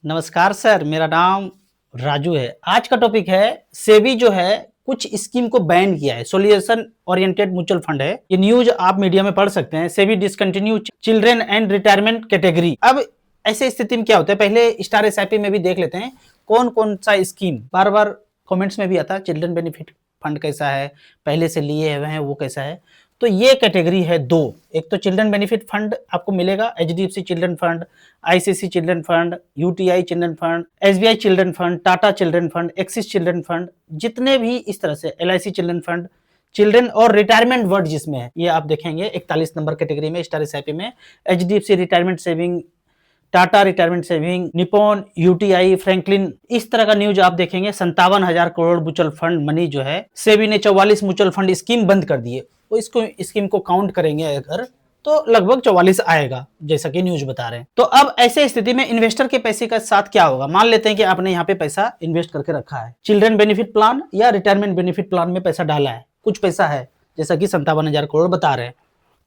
नमस्कार सर, मेरा नाम राजू है। आज का टॉपिक है सेबी जो है कुछ स्कीम को बैन किया है। सॉल्यूशन ओरिएंटेड म्यूचुअल फंड है। ये न्यूज आप मीडिया में पढ़ सकते हैं। SEBI discontinue children and retirement category. अब ऐसे स्थिति में क्या होता है, पहले स्टार एसआईपी में भी देख लेते हैं कौन कौन सा स्कीम। बार बार कमेंट्स में भी आता है चिल्ड्रन बेनिफिट फंड कैसा है, पहले से लिए हुए हैं वो कैसा है। तो ये कैटेगरी है दो। एक तो चिल्ड्रन बेनिफिट फंड आपको मिलेगा, HDFC children fund, ICC children fund, UTI children fund, SBI children fund, Tata children fund, axis children fund, जितने भी इस तरह से एलआईसी चिल्ड्रन फंड, चिल्ड्रन और रिटायरमेंट वर्ड जिसमें है, ये आप देखेंगे 41 नंबर कैटेगरी में स्टार एसआईपी में। HDFC retirement saving, Tata retirement saving, Nippon, UTI, Franklin, इस तरह का न्यूज आप देखेंगे। 57,000 करोड़ म्यूचुअल फंड मनी जो है सेबी ने 44 म्यूचुअल फंड स्कीम बंद कर दिए। वो इसको स्कीम को काउंट करेंगे अगर तो लगभग 44 आएगा, जैसा कि न्यूज बता रहे हैं। तो अब ऐसे स्थिति में इन्वेस्टर के पैसे का साथ क्या होगा। मान लेते हैं कि आपने यहाँ पे पैसा इन्वेस्ट करके रखा है, चिल्ड्रन बेनिफिट प्लान या रिटायरमेंट बेनिफिट प्लान में पैसा डाला है, कुछ पैसा है, जैसा कि 57,000 करोड़ बता रहे हैं।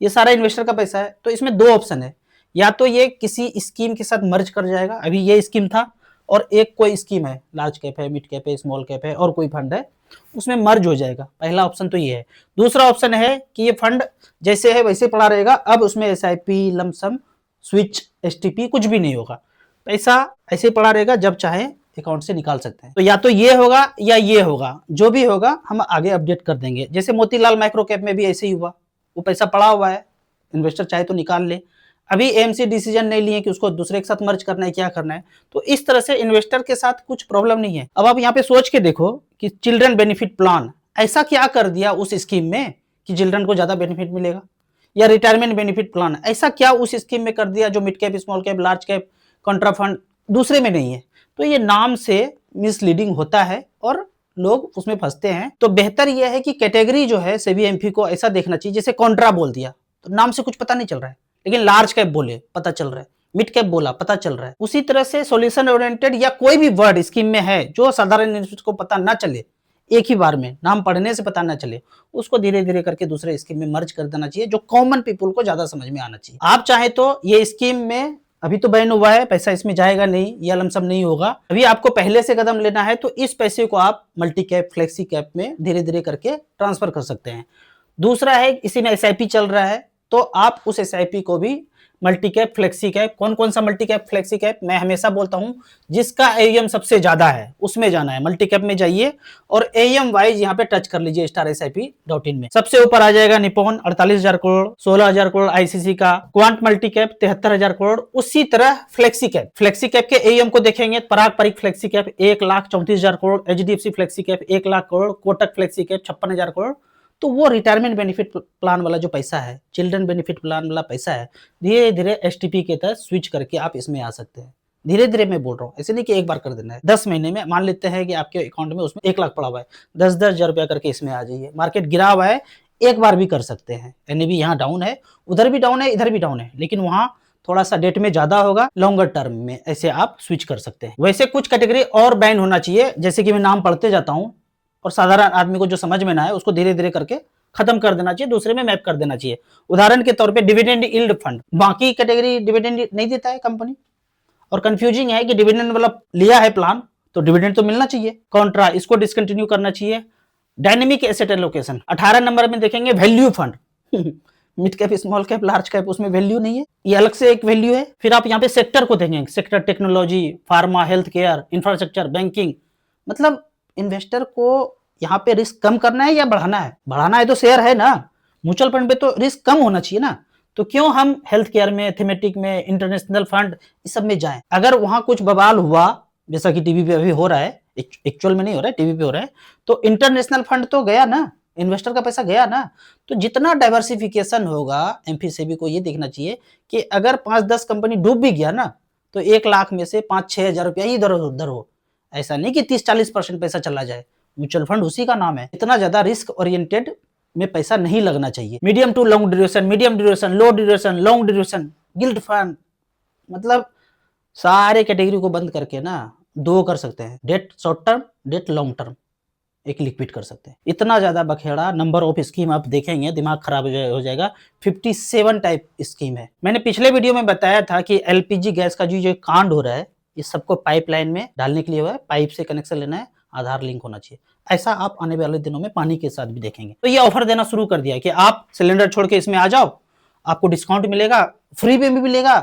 ये सारा इन्वेस्टर का पैसा है। तो इसमें दो ऑप्शन है, या तो ये किसी स्कीम के साथ मर्ज कर जाएगा, अभी ये स्कीम था और एक कोई स्कीम है, लार्ज कैप है, मिड कैप है, स्मॉल कैप है और कोई फंड है, उसमें मर्ज हो जाएगा। पहला ऑप्शन तो ये है। दूसरा ऑप्शन है कि ये फंड जैसे है वैसे पड़ा रहेगा, अब उसमें एसआईपी, लमसम, स्विच, एसटीपी कुछ भी नहीं होगा, पैसा ऐसे पड़ा रहेगा, जब चाहे अकाउंट से निकाल सकते हैं। तो या तो ये होगा या ये होगा, जो भी होगा हम आगे अपडेट कर देंगे। जैसे मोतीलाल माइक्रो कैप में भी ऐसे ही हुआ, वो पैसा पड़ा हुआ है, इन्वेस्टर चाहे तो निकाल ले, अभी एएमसी डिसीजन नहीं लिए कि उसको दूसरे के साथ मर्ज करना है, क्या करना है। तो इस तरह से इन्वेस्टर के साथ कुछ प्रॉब्लम नहीं है। अब आप यहाँ पे सोच के देखो कि चिल्ड्रन बेनिफिट प्लान ऐसा क्या कर दिया उस स्कीम में कि चिल्ड्रन को ज्यादा बेनिफिट मिलेगा, या रिटायरमेंट बेनिफिट प्लान ऐसा क्या उस स्कीम में कर दिया जो mid cap, small cap, large cap, Contra fund दूसरे में नहीं है। तो ये नाम से मिसलीडिंग होता है और लोग उसमें फंसते हैं। तो बेहतर यह है कि कैटेगरी जो है सेबी एमपी को ऐसा देखना चाहिए, जैसे कॉन्ट्रा बोल दिया तो नाम से कुछ पता नहीं चल रहा है, लेकिन लार्ज कैप बोले पता चल रहा है, मिड कैप बोला पता चल रहा है। उसी तरह से सॉल्यूशन ओरिएंटेड या कोई भी वर्ड स्कीम में है जो साधारण इन्वेस्टर को पता ना चले, एक ही बार में नाम पढ़ने से पता ना चले, उसको धीरे धीरे करके दूसरे स्कीम में मर्ज कर देना चाहिए, जो कॉमन पीपल को ज्यादा समझ में आना चाहिए। आप चाहे तो ये स्कीम में अभी तो बैन हुआ है, पैसा इसमें जाएगा नहीं या लमसम नहीं होगा। अभी आपको पहले से कदम लेना है तो इस पैसे को आप मल्टी कैप, फ्लेक्सी कैप में धीरे धीरे करके ट्रांसफर कर सकते हैं। दूसरा है, इसी में एसआईपी चल रहा है तो आप उस एसआईपी को भी मल्टी कैप, फ्लेक्सी कैप, कौन कौन सा मल्टी कैप, फ्लेक्सी कैप, मैं हमेशा बोलता हूं जिसका एएम सबसे ज्यादा है उसमें जाना है। मल्टी कैप में जाइए और एएम वाइज यहाँ पे टच कर लीजिए starsip.in में। सबसे ऊपर आ जाएगा निपॉन 48,000 करोड़, 16,000 करोड़ आईसीसी का, क्वांट मल्टी कैप 73,000 करोड़। उसी तरह फ्लेक्सी कैप के एएम को देखेंगे, Parag Parikh flexi cap 1,34,000 crore, HDFC flexi cap 1 lakh crore, Kotak flexi cap 56,000 crore. तो वो रिटायरमेंट बेनिफिट प्लान वाला जो पैसा है, चिल्ड्रन बेनिफिट प्लान वाला पैसा है, धीरे धीरे एसटीपी के तहत स्विच करके आप इसमें आ सकते हैं। धीरे धीरे मैं बोल रहा हूँ, ऐसे नहीं कि एक बार कर देना है। 10 महीने में मान लेते हैं कि आपके अकाउंट में उसमें 1 लाख पड़ा हुआ है, 10-10 हजार रुपया करके इसमें आ जाइए। मार्केट गिरा हुआ है, एक बार भी कर सकते हैं। एनएबी यहाँ डाउन है, उधर भी डाउन है, इधर भी डाउन है, लेकिन वहां थोड़ा सा डेट में ज्यादा होगा, लॉन्गर टर्म में ऐसे आप स्विच कर सकते हैं। वैसे कुछ कैटेगरी और बैन होना चाहिए, जैसे कि मैं नाम पढ़ते जाता हूं और साधारण आदमी को जो समझ में ना आए उसको धीरे धीरे करके खत्म कर देना चाहिए, दूसरे में मैप कर देना चाहिए। उदाहरण के तौर पे डिविडेंड यील्ड फंड, बाकी कैटेगरी डिविडेंड नहीं देता है कंपनी, और कंफ्यूजिंग है कि डिविडेंड वाला लिया है प्लान तो डिविडेंड तो मिलना चाहिए। कॉन्ट्रा, इसको डिसकंटिन्यू करना चाहिए। डायनेमिक एसेट एलोकेशन 18 नंबर में देखेंगे, value fund mid cap, small cap, large cap, उसमें वैल्यू नहीं है, ये अलग से एक वैल्यू है। फिर आप यहाँ पे सेक्टर को देखेंगे, sector technology, pharma, health care, infrastructure, banking. मतलब इन्वेस्टर को यहाँ पे रिस्क कम करना है या बढ़ाना है? बढ़ाना है तो शेयर है ना, म्यूचुअल फंड पे तो रिस्क कम होना चाहिए ना। तो क्यों हम हेल्थ केयर में, थीमेटिक में, इंटरनेशनल फंड इस सब में जाएं? अगर वहां कुछ बवाल हुआ, जैसा कि टीवी पे अभी हो रहा है, एक्चुअल में नहीं हो रहा है, टीवी पे हो रहा है, तो इंटरनेशनल फंड तो गया ना, इन्वेस्टर का पैसा गया ना। तो जितना डाइवर्सिफिकेशन होगा, एमपीसेबी को ये देखना चाहिए कि अगर 5-10 कंपनी डूब भी गया ना, तो 1 लाख में से 5-6 हजार रुपया ही इधर उधर हो। ऐसा नहीं कि 30-40% पैसा चला जाए। म्यूचुअल फंड उसी का नाम है। इतना ज्यादा रिस्क ओरिएंटेड में पैसा नहीं लगना चाहिए। Medium to long duration, medium duration, low duration, long duration, gilt fund, मतलब सारे कैटेगरी को बंद करके ना दो कर सकते हैं, debt short term, debt long term, एक लिक्विड कर सकते हैं। इतना ज्यादा बखेड़ा, नंबर ऑफ स्कीम आप देखेंगे दिमाग खराब हो जाएगा। 57 टाइप स्कीम है। मैंने पिछले वीडियो में बताया था कि एलपीजी गैस का जो कांड हो रहा है, ये सबको पाइपलाइन में डालने के लिए हुआ है, पाइप से कनेक्शन लेना है, आधार लिंक होना चाहिए। ऐसा आप आने वाले दिनों में पानी के साथ भी देखेंगे। तो ये ऑफर देना शुरू कर दिया कि आप सिलेंडर छोड़ के इसमें आ जाओ, आपको डिस्काउंट मिलेगा, फ्री में भी मिलेगा,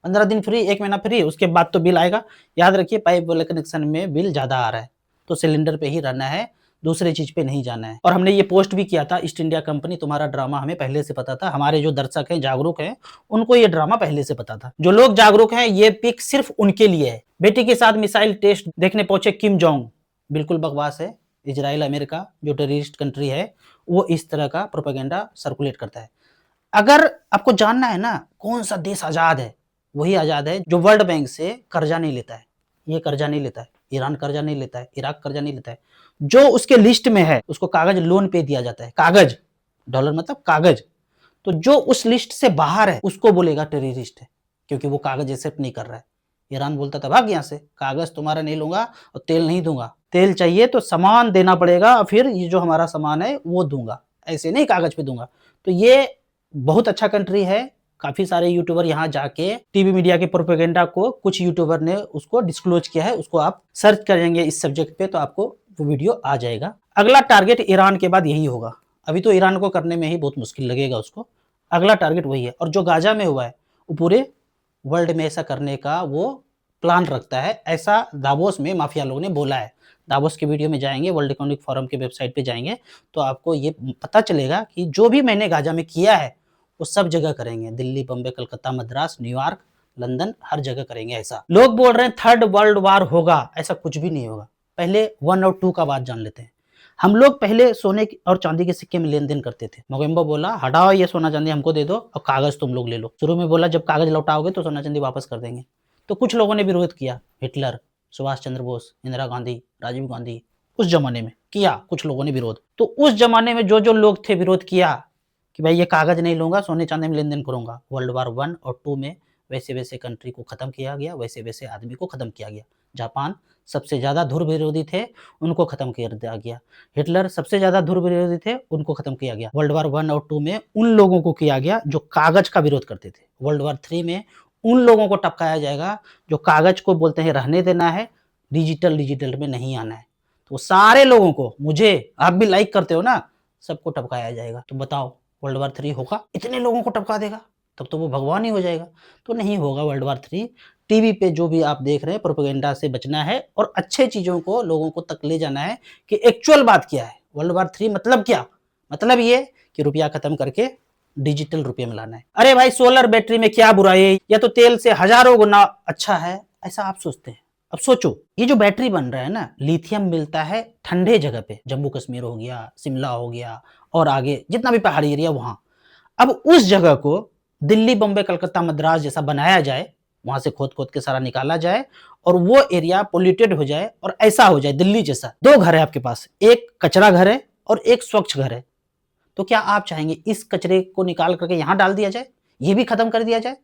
15 दिन फ्री, 1 महीना फ्री, उसके बाद तो बिल आएगा। याद रखिए पाइप वाले कनेक्शन में बिल ज्यादा आ रहा है, तो सिलेंडर पे ही रहना है, दूसरे चीज पे नहीं जाना है। और हमने ये पोस्ट भी किया था, ईस्ट इंडिया कंपनी तुम्हारा ड्रामा हमें पहले से पता था। हमारे जो दर्शक हैं, जागरूक हैं, उनको ये ड्रामा पहले से पता था। जो लोग जागरूक हैं, ये पिक सिर्फ उनके लिए है। बेटी के साथ मिसाइल टेस्ट देखने पहुंचे किम जोंग, बिल्कुल बकवास है। इजराइल अमेरिका जो टेररिस्ट कंट्री है, वो इस तरह का प्रोपेगेंडा सर्कुलेट करता है। अगर आपको जानना है ना कौन सा देश आजाद है, वही आजाद है जो वर्ल्ड बैंक से कर्जा नहीं लेता है। ये कर्जा नहीं लेता है, ईरान कर्जा नहीं लेता है, इराक कर्जा नहीं लेता है। जो उसके लिस्ट में है उसको कागज लोन पे दिया जाता है, कागज, डॉलर मतलब कागज। तो जो उस लिस्ट से बाहर है उसको बोलेगा टेररिस्ट है, क्योंकि वो कागज एक्सेप्ट नहीं कर रहा है। ईरान बोलता था भाग यहाँ से, कागज तुम्हारा नहीं लूंगा और तेल नहीं दूंगा। तेल चाहिए तो सामान देना पड़ेगा, फिर ये जो हमारा सामान है वो दूंगा, ऐसे नहीं कागज पे दूंगा। तो ये बहुत अच्छा कंट्री है। काफी सारे यूट्यूबर यहाँ जाके टीवी मीडिया के प्रोपेगेंडा को कुछ यूट्यूबर ने उसको डिस्क्लोज किया है, उसको आप सर्च करेंगे इस सब्जेक्ट पे तो आपको वो वीडियो आ जाएगा। अगला टारगेट ईरान के बाद यही होगा। अभी तो ईरान को करने में ही बहुत मुश्किल लगेगा उसको, अगला टारगेट वही है। और जो गाजा में हुआ है वो पूरे वर्ल्ड में ऐसा करने का वो प्लान रखता है, ऐसा दावोस में माफिया लोगों ने बोला है। दावोस के वीडियो में जाएंगे, वर्ल्ड इकोनॉमिक फोरम के वेबसाइट पे जाएंगे तो आपको ये पता चलेगा कि जो भी मैंने गाजा में किया है वो सब जगह करेंगे। दिल्ली, बम्बई, कलकत्ता, मद्रास, न्यूयॉर्क, लंदन, हर जगह करेंगे ऐसा। लोग बोल रहे हैं थर्ड वर्ल्ड वार होगा, ऐसा कुछ भी नहीं होगा। पहले 1 और 2 का बात जान लेते हैं। हम लोग पहले सोने और चांदी के सिक्के में लेन देन करते थे। मोगेम्बो बोला हटाओ ये सोना चांदी हमको दे दो और कागज तुम लोग ले लो। शुरू में बोला जब कागज लौटाओगे तो सोना चांदी वापस कर देंगे। तो कुछ लोगों ने विरोध किया, हिटलर, सुभाष चंद्र बोस, इंदिरा गांधी, राजीव गांधी, उस जमाने में किया कुछ लोगों ने विरोध। तो उस जमाने में जो लोग थे विरोध किया कि भाई ये कागज नहीं लूंगा, सोने चांदी में लेन देन करूंगा। वर्ल्ड वार 1 और 2 में वैसे वैसे कंट्री को खत्म किया गया, वैसे वैसे आदमी को खत्म किया गया। जापान सबसे ज्यादा धुर विरोधी थे, उनको खत्म कर दिया गया। हिटलर सबसे ज्यादा धुर विरोधी थे, उनको खत्म किया गया। वर्ल्ड वार 1 और 2 में उन लोगों को किया गया जो कागज का विरोध करते थे। वर्ल्ड वार 3 में उन लोगों को टपकाया जाएगा जो कागज को बोलते हैं रहने देना है, डिजिटल में नहीं आना है। तो सारे लोगों को, मुझे, आप भी लाइक करते हो ना, सबको टपकाया जाएगा। तो बताओ वर्ल्ड वार 3 होगा? इतने लोगों को टपका देगा, तब तो वो भगवान ही हो जाएगा। तो नहीं होगा वर्ल्ड वार 3। टीवी पे जो भी आप देख रहे हैं प्रोपेगेंडा से बचना है और अच्छे चीजों को लोगों को तक ले जाना है कि एक्चुअल बात क्या है। वर्ल्ड वार 3 मतलब क्या? मतलब ये कि रुपया खत्म करके डिजिटल रुपये में लाना है। अरे भाई सोलर बैटरी में क्या बुराई है, या तो तेल से हजारों गुना अच्छा है, ऐसा आप सोचते हैं। अब सोचो ये जो बैटरी बन रहा है ना, लिथियम मिलता है ठंडे जगह पे, जम्मू कश्मीर हो गया, शिमला हो गया और आगे जितना भी पहाड़ी एरिया वहां। अब उस जगह को दिल्ली, बम्बई, कलकत्ता, मद्रास जैसा बनाया जाए, वहां से खोद खोद के सारा निकाला जाए और वो एरिया पोल्यूटेड हो जाए और ऐसा हो जाए दिल्ली जैसा। 2 घर है आपके पास, एक कचरा घर है और एक स्वच्छ घर है। तो क्या आप चाहेंगे इस कचरे को निकाल करके यहां डाल दिया जाए, ये भी खत्म कर दिया जाए?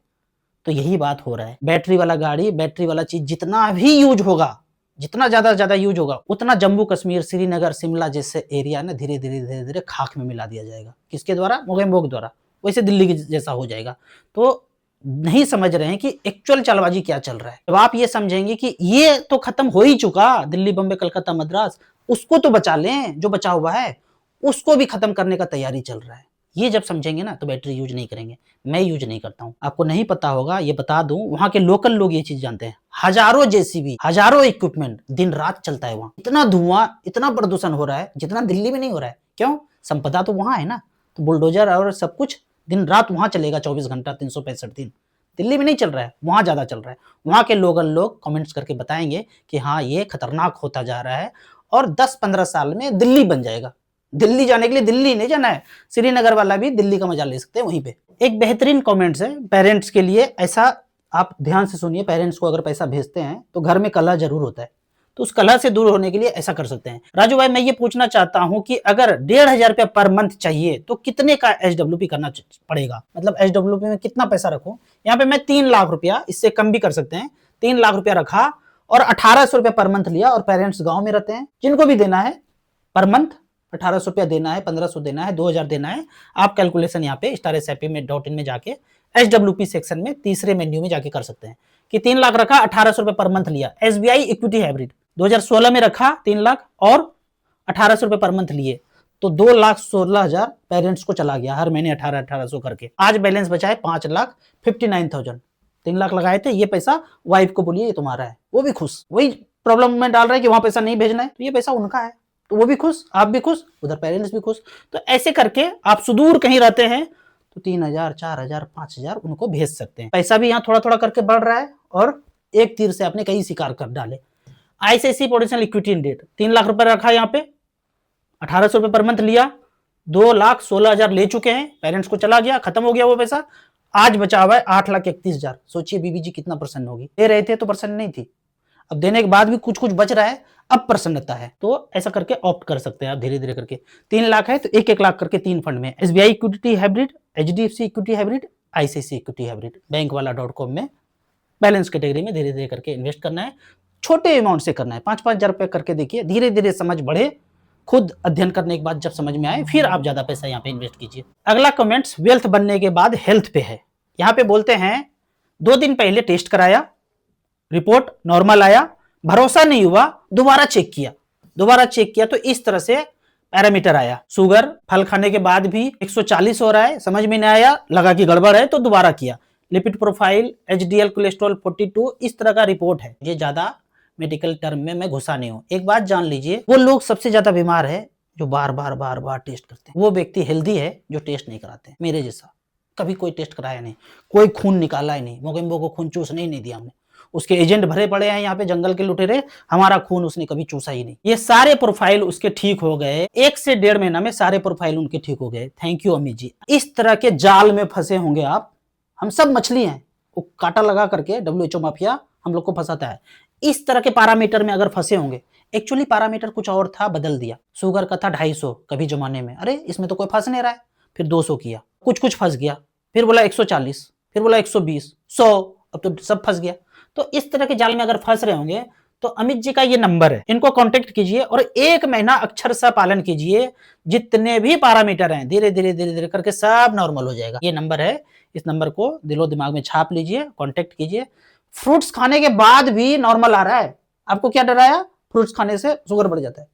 तो यही बात हो रहा है। बैटरी वाला गाड़ी, बैटरी वाला चीज जितना भी यूज होगा, जितना ज्यादा यूज होगा, उतना जम्मू कश्मीर, श्रीनगर, शिमला जैसे एरिया ना धीरे धीरे खाक में मिला दिया जाएगा। किसके द्वारा? मोगेम्बो के द्वारा। वैसे दिल्ली के जैसा हो जाएगा। तो नहीं समझ रहे हैं कि एक्चुअल चालबाजी क्या चल रहा है। जब आप ये समझेंगे कि ये तो खत्म हो ही चुका, दिल्ली, बम्बई, कलकत्ता, मद्रास, उसको तो बचा लें, जो बचा हुआ है उसको भी खत्म करने का तैयारी चल रहा है। ये जब समझेंगे ना तो बैटरी यूज नहीं करेंगे। मैं यूज नहीं करता हूं, आपको नहीं पता होगा, ये बता दूं, वहां के लोकल लोग ये चीज जानते हैं। हजारों जेसीबी, हजारों इक्विपमेंट दिन रात चलता है वहां। इतना धुआं, इतना प्रदूषण हो रहा है जितना दिल्ली में नहीं हो रहा है। क्यों? संपदा तो वहां है ना, तो बुलडोजर और सब कुछ दिन रात वहां चलेगा 24 घंटा 365 दिन। दिल्ली में नहीं चल रहा है, वहां ज्यादा चल रहा है। वहां के लोकल लोग कमेंट्स करके बताएंगे कि हाँ ये खतरनाक होता जा रहा है और 10-15 साल में दिल्ली बन जाएगा। दिल्ली जाने के लिए दिल्ली नहीं जाना है, श्रीनगर वाला भी दिल्ली का मजा ले सकते हैं वहीं पे। एक बेहतरीन कमेंट्स है पेरेंट्स के लिए, ऐसा आप ध्यान से सुनिए। पेरेंट्स को अगर पैसा भेजते हैं तो घर में कलह जरूर होता है, तो उस कलह से दूर होने के लिए ऐसा कर सकते हैं। राजू भाई मैं ये पूछना चाहता हूं कि अगर 1,500 रुपया पर मंथ चाहिए तो कितने का एचडब्ल्यूपी करना पड़ेगा? मतलब एचडब्ल्यूपी में कितना पैसा रखूं? यहाँ पे मैं 3 लाख रुपया, इससे कम भी कर सकते हैं, 3 लाख रुपया रखा और 1,800 रुपया पर मंथ लिया। और पेरेंट्स गांव में रहते हैं, जिनको भी देना है पर मंथ 1800 रुपया देना है, 1500 देना है, 2000 देना है। आप कैलकुलेशन यहाँ पे स्टार SIP में .in में जाके SWP सेक्शन में तीसरे मेन्यू में जाके कर सकते हैं कि 3 लाख रखा, 1800 रुपये पर मंथ लिया। SBI इक्विटी हाइब्रिड 2016 में रखा 3 लाख और 1800 रुपये पर मंथ लिए, तो 2,16,000 पेरेंट्स को चला गया हर महीने 1800 करके। आज बैलेंस बचा है 5,59,000। 3 लाख लगाए थे, ये पैसा वाइफ को बोलिए ये तुम्हारा है, वो भी खुश। वही प्रॉब्लम में डाल रहा है कि वहां पैसा नहीं भेजना है, तो ये पैसा उनका है, तो वो भी खुश, आप भी खुश, उधर पेरेंट्स भी खुश। तो ऐसे करके आप सुदूर कहीं रहते हैं तो 3,000, 4,000, 5,000 उनको भेज सकते हैं। पैसा भी यहाँ थोड़ा थोड़ा करके बढ़ रहा है और एक तीर से आपने कई शिकार कर डाले। ICICI पोटेंशियल इक्विटी इंडेट 3 लाख रुपए रखा यहाँ पे, 1800 रुपए पर मंथ लिया, 2,16,000 ले चुके हैं, पेरेंट्स को चला गया, खत्म हो गया वो पैसा। आज बचा हुआ है 8,31,000। सोचिए बीबी जी कितना प्रसन्न होगी। दे रहे थे तो प्रसन्न नहीं थी, अब देने के बाद भी कुछ कुछ बच रहा है, अब प्रसन्नता है। तो ऐसा करके ऑप्ट कर सकते हैं आप धीरे धीरे करके। 3 लाख है तो 1-1 लाख करके 3 फंड में, SBI equity hybrid, HDFC equity hybrid, ICICI equity hybrid, bank वाला .com में बैलेंस कैटेगरी में धीरे धीरे करके इन्वेस्ट करना है। छोटे अमाउंट से करना है, 5-5 हजार रुपए करके देखिए, धीरे धीरे समझ बढ़े। खुद अध्ययन करने के बाद जब समझ में आए फिर आप ज्यादा पैसा यहाँ पे इन्वेस्ट कीजिए। अगला कमेंट्स वेल्थ बनने के बाद हेल्थ पे है। यहाँ पे बोलते हैं 2 दिन पहले टेस्ट कराया, रिपोर्ट नॉर्मल आया, भरोसा नहीं हुआ, दोबारा चेक किया तो इस तरह से पैरामीटर आया। शुगर फल खाने के बाद भी 140 हो रहा है, समझ में नहीं आया, लगा कि गड़बड़ है तो दोबारा किया। लिपिड प्रोफाइल, HDL कोलेस्ट्रॉल 42, इस तरह का रिपोर्ट है। ये ज्यादा मेडिकल टर्म में मैं घुसा नहीं हूं। एक बात जान लीजिए, वो लोग सबसे ज्यादा बीमार है जो बार बार टेस्ट करते हैं। वो व्यक्ति हेल्दी है जो टेस्ट नहीं कराते। मेरे जैसा कभी कोई टेस्ट कराया नहीं, कोई खून निकाला ही नहीं, मोगेम्बो को खून चूसने ही नहीं दिया हमने। उसके एजेंट भरे पड़े हैं यहाँ पे जंगल के लुटेरे, हमारा खून उसने कभी चूसा ही नहीं। ये सारे प्रोफाइल उसके ठीक हो गए, 1 से 1.5 महीना में सारे प्रोफाइल उनके ठीक हो गए। Thank you Amit ji. इस तरह के जाल में फंसे होंगे आप। हम सब मछली हैं, वो कांटा लगा करके WHO माफिया हम लोग को फंसाता है। इस तरह के पैरामीटर में अगर फंसे होंगे, एक्चुअली पैरामीटर कुछ और था, बदल दिया। शुगर का था 250 कभी जमाने में, अरे इसमें तो कोई फंस नहीं रहा है, फिर 200 किया, कुछ फंस गया, फिर बोला 140, फिर बोला 120, 100, अब तो सब फंस गया। तो इस तरह के जाल में अगर फंस रहे होंगे तो अमित जी का ये नंबर है, इनको कांटेक्ट कीजिए और 1 महीना अक्षरशः पालन कीजिए। जितने भी पैरामीटर हैं धीरे धीरे करके सब नॉर्मल हो जाएगा। ये नंबर है, इस नंबर को दिलो दिमाग में छाप लीजिए, कांटेक्ट कीजिए। फ्रूट्स खाने के बाद भी नॉर्मल आ रहा है, आपको क्या डराया? फ्रूट्स खाने से शुगर बढ़ जाता है,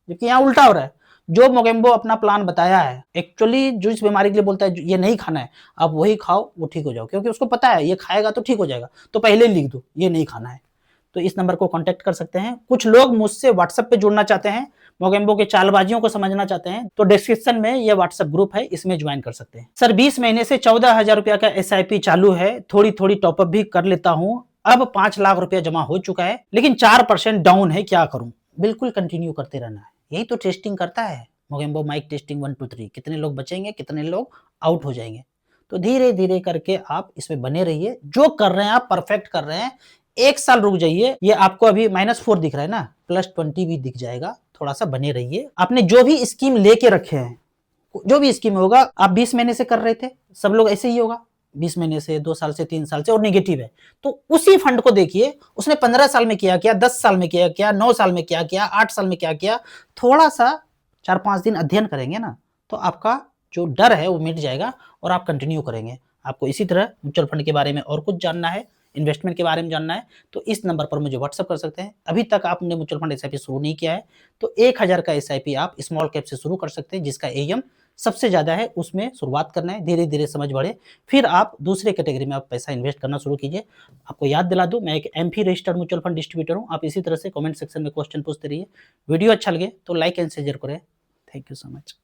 जबकि यहाँ उल्टा हो रहा है। जो मोगेम्बो अपना प्लान बताया है, एक्चुअली जो इस बीमारी के लिए बोलता है ये नहीं खाना है, आप वही खाओ, वो ठीक हो जाओ, क्योंकि उसको पता है ये खाएगा तो ठीक हो जाएगा, तो पहले लिख दो ये नहीं खाना है। तो इस नंबर को कांटेक्ट कर सकते हैं। कुछ लोग मुझसे व्हाट्सएप पे जुड़ना चाहते हैं, मोगेम्बो के चालबाजियों को समझना चाहते हैं, तो डिस्क्रिप्शन में ये व्हाट्सएप ग्रुप है, इसमें ज्वाइन कर सकते हैं। सर 20 महीने से 14,000 रुपया का SIP चालू है, थोड़ी टॉपअप भी कर लेता हूँ, अब 5 लाख रुपया जमा हो चुका है, लेकिन 4% डाउन है, क्या करूं? बिल्कुल कंटिन्यू करते रहना है, यही तो टेस्टिंग करता है मोगेम्बो माइक टेस्टिंग 1 2 3। कितने लोग बचेंगे, कितने लोग आउट हो जाएंगे। तो धीरे धीरे करके आप इसमें बने रहिए, जो कर रहे हैं आप परफेक्ट कर रहे हैं। 1 साल रुक जाइए, ये आपको अभी -4 दिख रहा है ना, +20 भी दिख जाएगा। थोड़ा सा बने रहिए। आपने जो भी स्कीम लेके रखे हैं, जो भी स्कीम होगा, आप 20 महीने से कर रहे थे, सब लोग ऐसे ही होगा, 20 महीने से, 2 साल से, 3 साल से, और नेगेटिव है। तो उसी फंड को देखिए, उसने 15 साल में किया क्या, 10 साल में किया क्या, 9 साल में क्या किया, 8 साल में क्या किया। थोड़ा सा 4-5 दिन अध्ययन करेंगे ना, तो आपका जो डर है वो मिट जाएगा और आप कंटिन्यू करेंगे। आपको इसी तरह म्यूचुअल फंड के बारे में और कुछ जानना है, इन्वेस्टमेंट के बारे में जानना है, तो इस नंबर पर मुझे व्हाट्सअप कर सकते हैं। अभी तक आपने म्यूचुअल फंड SIP शुरू नहीं किया है तो 1,000 का SIP आप स्मॉल कैप से शुरू कर सकते हैं, जिसका AUM सबसे ज्यादा है, उसमें शुरुआत करना है। धीरे धीरे समझ बढ़े, फिर आप दूसरे कैटेगरी में आप पैसा इन्वेस्ट करना शुरू कीजिए। आपको याद दिला दूं, मैं एक MP registered mutual fund distributor हूं। आप इसी तरह से कमेंट सेक्शन में क्वेश्चन पूछते रहिए। वीडियो अच्छा लगे तो लाइक एंड शेयर करें। Thank you so much.